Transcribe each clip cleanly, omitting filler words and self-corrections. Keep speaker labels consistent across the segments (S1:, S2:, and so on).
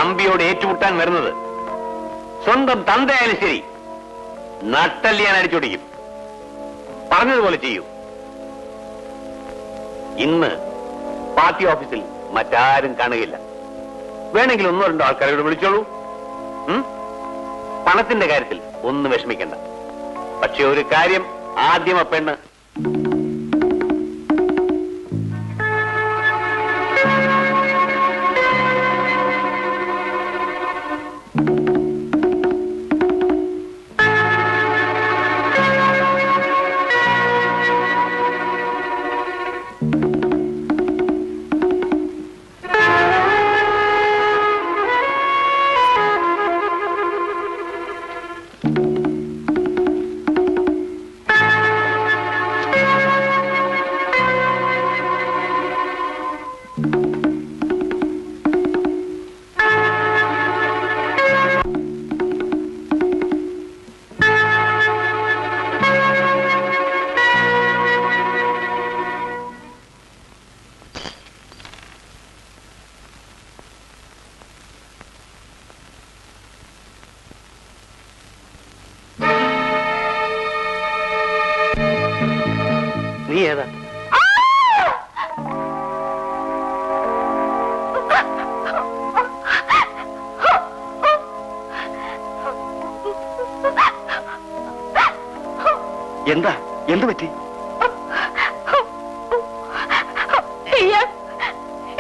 S1: തമ്പിയോട് ഏറ്റുമുട്ടാൻ വരുന്നത് സ്വന്തം തന്തയായാലും ശരി നട്ടല് ഞാൻ അടിച്ചോടിക്കും. പറഞ്ഞതുപോലെ ചെയ്യൂ. ഇന്ന് പാർട്ടി ഓഫീസിൽ മറ്റാരും കാണുകയില്ല. വേണമെങ്കിൽ ഒന്നോ രണ്ടോ ആൾക്കാരോട് വിളിച്ചോളൂ. പണത്തിന്റെ കാര്യത്തിൽ ഒന്നും വിഷമിക്കണ്ട. പക്ഷെ ഒരു കാര്യം, ആദ്യം ആ പെണ്ണ്
S2: എന്താ? എന്ത് പറ്റി?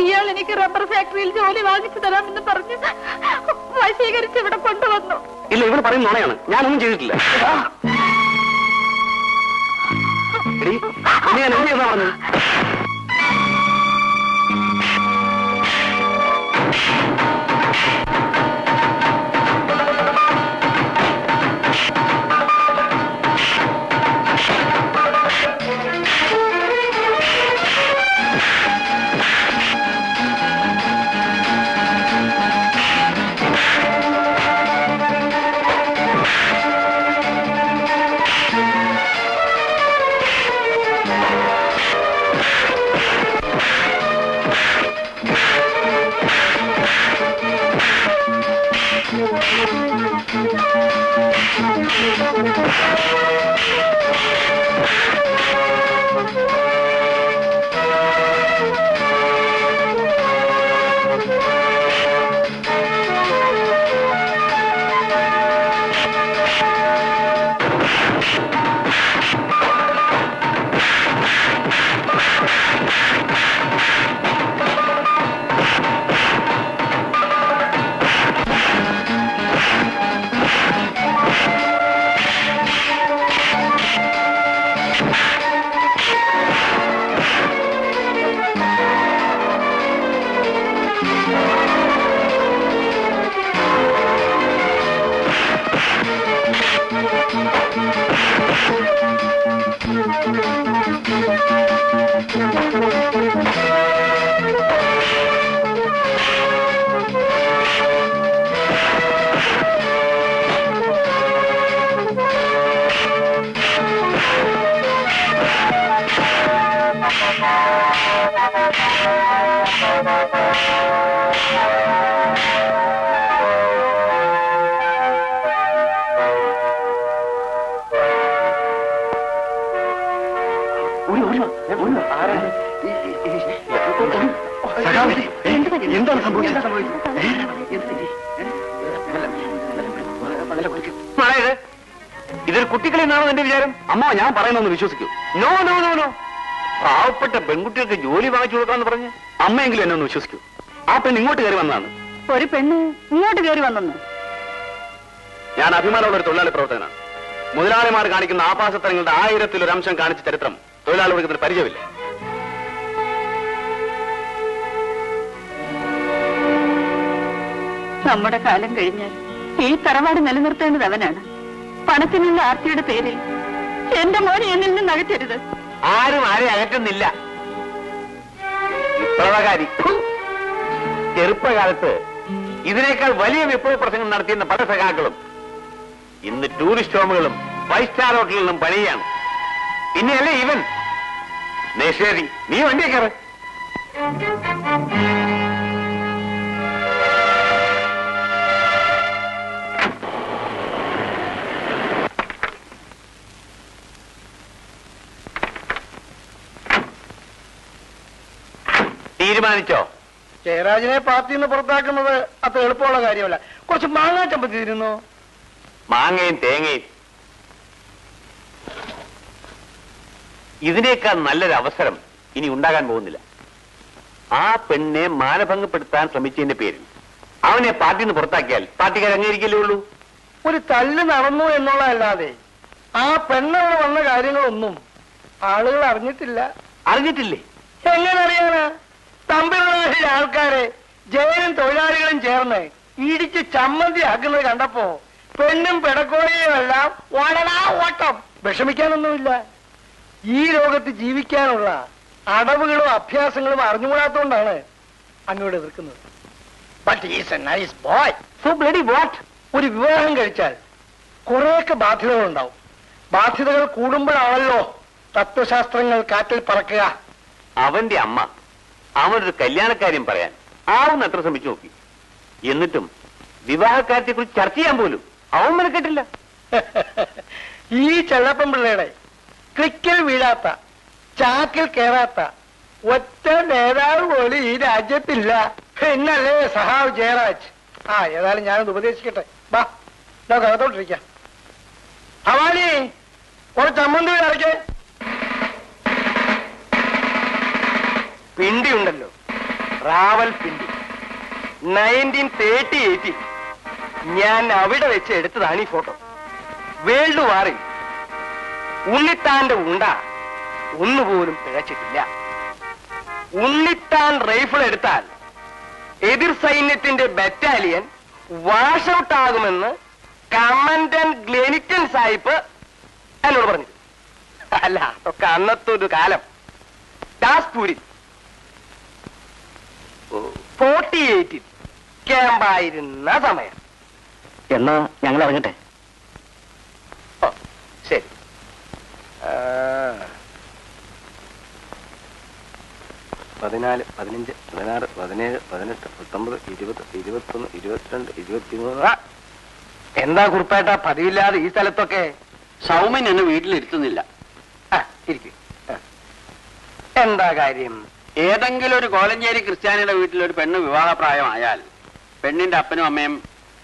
S3: ഇയാൾ എനിക്ക് റബ്ബർ ഫാക്ടറിയിൽ ജോലി വാങ്ങിച്ചു തരാമെന്ന് പറഞ്ഞ് വശീകരിച്ച് ഇവിടെ കൊണ്ടുവന്നു.
S2: ഇല്ല, ഇവൾ പറയുന്ന നുണയാണ്. ഞാനൊന്നും ചെയ്തിട്ടില്ല. ഞാൻ എന്ത് ചെയ്യുന്ന പറഞ്ഞു? എന്താണ് സംഭവിച്ചത്?
S1: ഇതൊരു കുട്ടികളിൽ നിന്നാണോ എന്റെ വിചാരം?
S2: അമ്മ, ഞാൻ പറയുന്നൊന്ന് വിശ്വസിക്കൂ.
S1: നോ നോ നോ നോ, പാവപ്പെട്ട പെൺകുട്ടികൾക്ക് ജോലി വാങ്ങിച്ചു കൊടുക്കാന്ന് പറഞ്ഞ്
S2: അമ്മയെങ്കിലും എന്നെ ഒന്ന് വിശ്വസിക്കൂ. ആ പെണ്ണ് ഇങ്ങോട്ട് കയറി വന്നതാണ്.
S3: ഒരു പെണ്ണ് ഇങ്ങോട്ട് കയറി വന്നു?
S2: ഞാൻ അഭിമാനമുള്ള ഒരു തൊഴിലാളി പ്രവർത്തകനാണ്. മുതലാളിമാർ കാണിക്കുന്ന ആഭാസത്തരങ്ങളുടെ 1000-ൽ 1 അംശം കാണിച്ച ചരിത്രം തൊഴിലാളി വർഗത്തിന് പരിചയമില്ല.
S3: നമ്മുടെ കാലം കഴിഞ്ഞാൽ ഈ തറവാട് നിലനിർത്തേണ്ടത് അവനാണ്. പണത്തിനുള്ള ആർത്തിയുടെ പേരിൽ എന്റെ മോനെ എന്നിൽ നിന്ന് അകറ്റരുത്.
S1: ആരും ആരെ അകറ്റുന്നില്ല. വിപ്ലവകാരി ചെറുപ്പകാലത്ത് ഇതിനേക്കാൾ വലിയ വിപ്ലവ പ്രസംഗം നടത്തിയെന്ന പല സഖാക്കളും ഇന്ന് ടൂറിസ്റ്റ് ഹോമുകളും 5 സ്റ്റാർ ഹോട്ടലുകളിലും പണിയാണ്. പിന്നെയല്ലേ ഇവൻ? ശരി, നീ വണ്ടിയെ കയറ്. തീരുമാനിച്ചോ?
S4: ജയരാജനെ പാർട്ടിയിൽ നിന്ന് പുറത്താക്കുന്നത് അത്ര എളുപ്പമുള്ള കാര്യമല്ല. കുറച്ച് മാങ്ങാ ചമ്പത്തി തരുന്നു.
S1: മാങ്ങയും തേങ്ങയും. ഇതിനേക്കാൾ നല്ലൊരു അവസരം ഇനി ഉണ്ടാകാൻ പോകുന്നില്ല. ആ പെണ്ണെ മാനഭംഗപ്പെടുത്താൻ ശ്രമിച്ചതിന്റെ പേരിൽ അവനെ പാർട്ടിയിൽ നിന്ന് പുറത്താക്കിയാൽ പാർട്ടിക്കാർ അംഗീകരിക്കലേ ഉള്ളൂ.
S4: ഒരു തല്ല് നടന്നു എന്നുള്ളതല്ലാതെ ആ പെണ്ണവിടെ വന്ന കാര്യങ്ങളൊന്നും ആളുകൾ അറിഞ്ഞിട്ടില്ല.
S1: അറിഞ്ഞിട്ടില്ലേ?
S4: എങ്ങനെ അറിയാനാ? തമ്പിലുള്ള ആൾക്കാരെ ജയനും തൊഴിലാളികളും ചേർന്ന് ഇടിച്ച് ചമ്മന്തി ആക്കുന്നത് കണ്ടപ്പോ പെണ്ണും പെടക്കോഴിയും എല്ലാം ഓടടാ ഓട്ടം. വിഷമിക്കാനൊന്നുമില്ല. ഈ ലോകത്ത് ജീവിക്കാനുള്ള അടവുകളും അഭ്യാസങ്ങളും അറിഞ്ഞുകൂടാത്തോണ്ടാണ് അങ്ങോട്ട് എതിർക്കുന്നത്. But is A nice boy.
S1: So bloody what?
S4: ഒരു വിവാഹം കഴിച്ചാൽ കുറെയൊക്കെ ബാധ്യതകളുണ്ടാവും. ബാധ്യതകൾ കൂടുമ്പോഴാണല്ലോ തത്വശാസ്ത്രങ്ങൾ കാറ്റിൽ പറക്കുക.
S1: അവന്റെ അമ്മ അവനൊരു കല്യാണക്കാര്യം പറയാൻ ആവുന്നത്ര ശ്രമിച്ചു നോക്കി. എന്നിട്ടും വിവാഹക്കാര്യത്തെ കുറിച്ച് ചർച്ച ചെയ്യാൻ പോലും അവൻ മെനക്കെട്ടില്ല.
S4: ഈ ചെള്ളപ്പൻ പിള്ളയുടെ ക്ലിക്കിൽ വീഴാത്ത, ചാക്കിൽ കയറാത്ത ഒറ്റ നേതാവ് പോലും ഈ രാജ്യത്തില്ല. എന്നല്ലേ സഹാവ് ജയരാജ്. ഏതായാലും ഞാനത് ഉപദേശിക്കട്ടെ. വാ, നമുക്ക് അകത്തോട്ടിരിക്കാം. ഭവാനി, കുറച്ച് ചമ്മന്തി അടയ്ക്കേ. പിണ്ടി ഉണ്ടല്ലോ, റാവൽ പിണ്ടി. 1938 ഞാൻ അവിടെ വെച്ച് എടുത്തതാണ് ഈ ഫോട്ടോ. വേൾഡ് വാറിൽ ഉണ്ണിത്താന്റെ ഉണ്ട ഒന്നുപോലും പിഴച്ചിട്ടില്ല. ഉണ്ണിത്താൻ റൈഫിൾ എടുത്താൽ എതിർ സൈന്യത്തിന്റെ ബറ്റാലിയൻ വാഷ് ഔട്ട് ആകുമെന്ന് കമാൻഡന്റ് ഗ്ലെനിറ്റൻ സാഹിബ് എന്നോട് പറഞ്ഞു. അല്ല, അതൊക്കെ അന്നത്തെ ഒരു കാലം. ദാസ്പൂരിൽ 48 ക്യാമ്പായിരുന്ന സമയം.
S1: എന്നാ ഞങ്ങൾ അറിഞ്ഞട്ടെ.
S4: ഓ ശരി. 14, 15, 16, 17, 18, 19, 20, 21, 22, 23. എന്താ കുറിപ്പേട്ട പതിവില്ലാതെ ഈ സ്ഥലത്തൊക്കെ?
S2: സൗമ്യൻ എന്നെ വീട്ടിലിരുത്തുന്നില്ല.
S4: ഇരിക്കും. എന്താ കാര്യം?
S2: ഏതെങ്കിലും ഒരു കോലഞ്ചേരി ക്രിസ്ത്യാനിയുടെ വീട്ടിൽ ഒരു പെണ്ണ് വിവാഹപ്രായമായാൽ പെണ്ണിന്റെ അപ്പനും അമ്മയും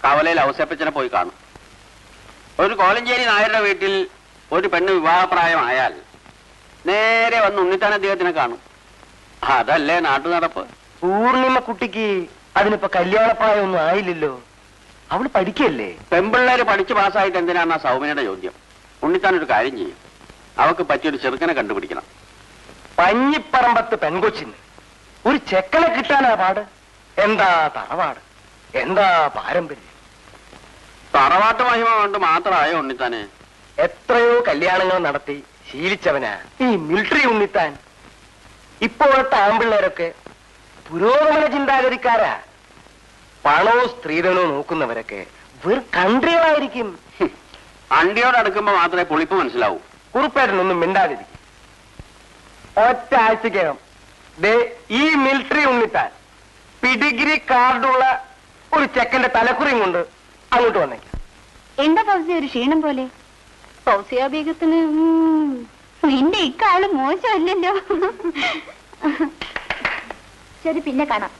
S2: കവലയിൽ ഔസേപ്പച്ചനെ പോയി കാണും. ഒരു കോലഞ്ചേരി നായരുടെ വീട്ടിൽ ഒരു പെണ്ണ് വിവാഹപ്രായമായാൽ നേരെ വന്ന് ഉണ്ണിത്താൻ അദ്ദേഹത്തിനെ കാണും. അതല്ലേ നാട്ടു നടപ്പ്.
S4: പൂർണിമ കുട്ടിക്ക് അതിനിപ്പോ കല്യാണപ്രായമൊന്നും ആയില്ലല്ലോ. അവള് പഠിക്കല്ലേ?
S2: പെമ്പിള്ളേര് പഠിച്ചു പാസ്സായിട്ട് എന്തിനാണ് ആ സൗമ്യയുടെ ചോദ്യം? ഉണ്ണിത്താൻ ഒരു കാര്യം ചെയ്യും, അവക്ക് പറ്റിയൊരു ചെറുക്കനെ കണ്ടുപിടിക്കണം.
S4: പഞ്ഞിപ്പറമ്പത്ത് പെൺകൊച്ചിന് ഒരു ചെക്കനെ കിട്ടാനാ പാട്. എന്താ തറവാട്, എന്താ പാരമ്പര്യം.
S2: തറവാട്ട് മഹിമ കൊണ്ട് മാത്രമായോ ഉണ്ണിത്താന്?
S4: എത്രയോ കല്യാണങ്ങൾ നടത്തി ശീലിച്ചവനാ ഈ മിലിറ്ററി ഉണ്ണിത്താൻ. ഇപ്പോഴത്തെ ആമ്പിള്ളേരൊക്കെ പുരോഗമന ചിന്താഗതിക്കാരാ. പണവും സ്ത്രീധനവും നോക്കുന്നവരൊക്കെ വെറും കൺട്രികളായിരിക്കും.
S2: അണ്ടിയോട് അടുക്കുമ്പോ മാത്രമേ പൊളിപ്പ് മനസ്സിലാവൂ.
S4: കുറുപ്പേട്ടനൊന്നും മിണ്ടാതിരിക്കും. ഒറ്റ ആഴ്ചക്കകം ഈ മിലിറ്ററി ഉണ്ണിത്താൻ പിഡിഗ്രി കാർഡുള്ള ഒരു ചെക്കന്റെ തലക്കുറിയും കൊണ്ട് അങ്ങോട്ട് വന്നേക്കാം.
S3: എന്താ ഫൗസിയ ഒരു ക്ഷീണം പോലെ? ഫൗസിയ ബീഗത്തിന് നിന്റെ ഇക്കാള് മോശമല്ലല്ലോ. ശരി, പിന്നെ കാണാം.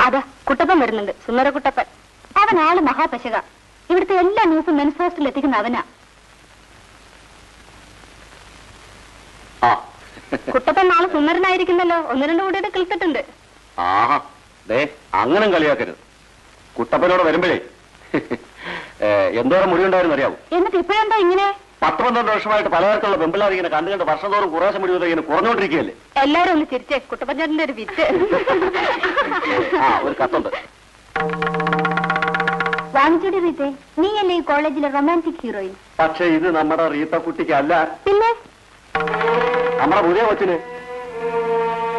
S3: അതാ കുട്ടപ്പൻ വരുന്നുണ്ട്, സുന്ദര കുട്ടപ്പൻ. അവൻ ആള് മഹാപശക. ഇവിടുത്തെ എല്ലാ ന്യൂസും മെൻസ് ഹോസ്റ്റലിൽ എത്തിക്കുന്ന അവനാ. കുട്ടപ്പൻ നാളെ സുന്ദരനായിരിക്കുന്നല്ലോ. 1-2 കൂടിയുടെ കിളിച്ചിട്ടുണ്ട്.
S2: ആഹാ, അങ്ങനെ കളിയാക്കരുത്. കുട്ടപ്പനോട് വരുമ്പോഴേ എന്തോരം മുടി ഉണ്ടായിരുന്നു അറിയാവൂ.
S3: എന്നിട്ട് ഇപ്പോഴെന്താ ഇങ്ങനെ?
S2: 10-12 വർഷമായിട്ട് പലതരത്തിലുള്ള പെമ്പിള്ളാർ ഇങ്ങനെ കണ്ടു വർഷം തോറും കുറേശ്ശെ മുടി ഇങ്ങനെ കുറഞ്ഞോണ്ടിരിക്കുകയല്ലേ.
S3: എല്ലാരും ഒന്ന് ചിരിച്ചേ. കുട്ടപ്പഞ്ചേട്ടന്റെ ഒരു വിറ്റ്.
S2: ഒരു കത്തുണ്ട്.
S3: വാങ്ങിച്ചോടി റീത്തെ, നീയല്ലേ ഈ കോളേജിലെ റൊമാൻറ്റിക് ഹീറോയിൻ?
S2: പക്ഷെ ഇത് നമ്മുടെ റീത്ത കുട്ടിക്കല്ല.
S3: പിന്നെ
S2: നമ്മുടെ പുതിയ കൊച്ചിന്.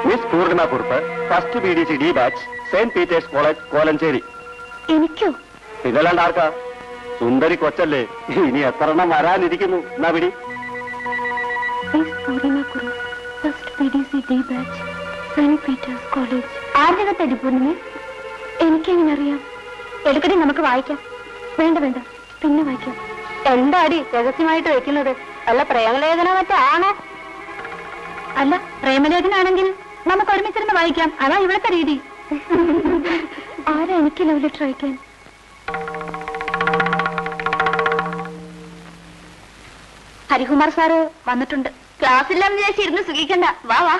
S2: Miss Poornima Kurup, first BDC D batch, Saint Peter's college, Kolenchery.
S3: എനിക്കോ?
S2: ഇതല്ലാണ്ട് ആർക്കാ? സുന്ദരി കൊച്ചല്ലേ, ഇനി എത്ര എണ്ണം വരാനിരിക്കുന്നു. എന്നാ പിടി.
S3: ആരുടെ പൂർണിമ? എനിക്കെങ്ങനെ അറിയാം? എടുക്കടി, നമുക്ക് വായിക്കാം. വേണ്ട വേണ്ട, പിന്നെ വായിക്കാം. എന്താടി രഹസ്യമായിട്ട് വെക്കുന്നത്? അല്ല പ്രേമലേഖന മറ്റാണോ? അല്ല, പ്രേമലേഖനാണെങ്കിൽ നമുക്ക് ഒരുമിച്ചിരുന്ന് വായിക്കാം. അതാ ഇവിടുത്തെ രീതി. ആരാ എനിക്ക് ലവ് ലെറ്റർ അയക്കാൻ? ഹരികുമാർ സാറ് വന്നിട്ടുണ്ട്. ക്ലാസ്സില്ലാന്ന് വിചാരിച്ചിരുന്ന് സുഖിക്കണ്ട. വാ വാ.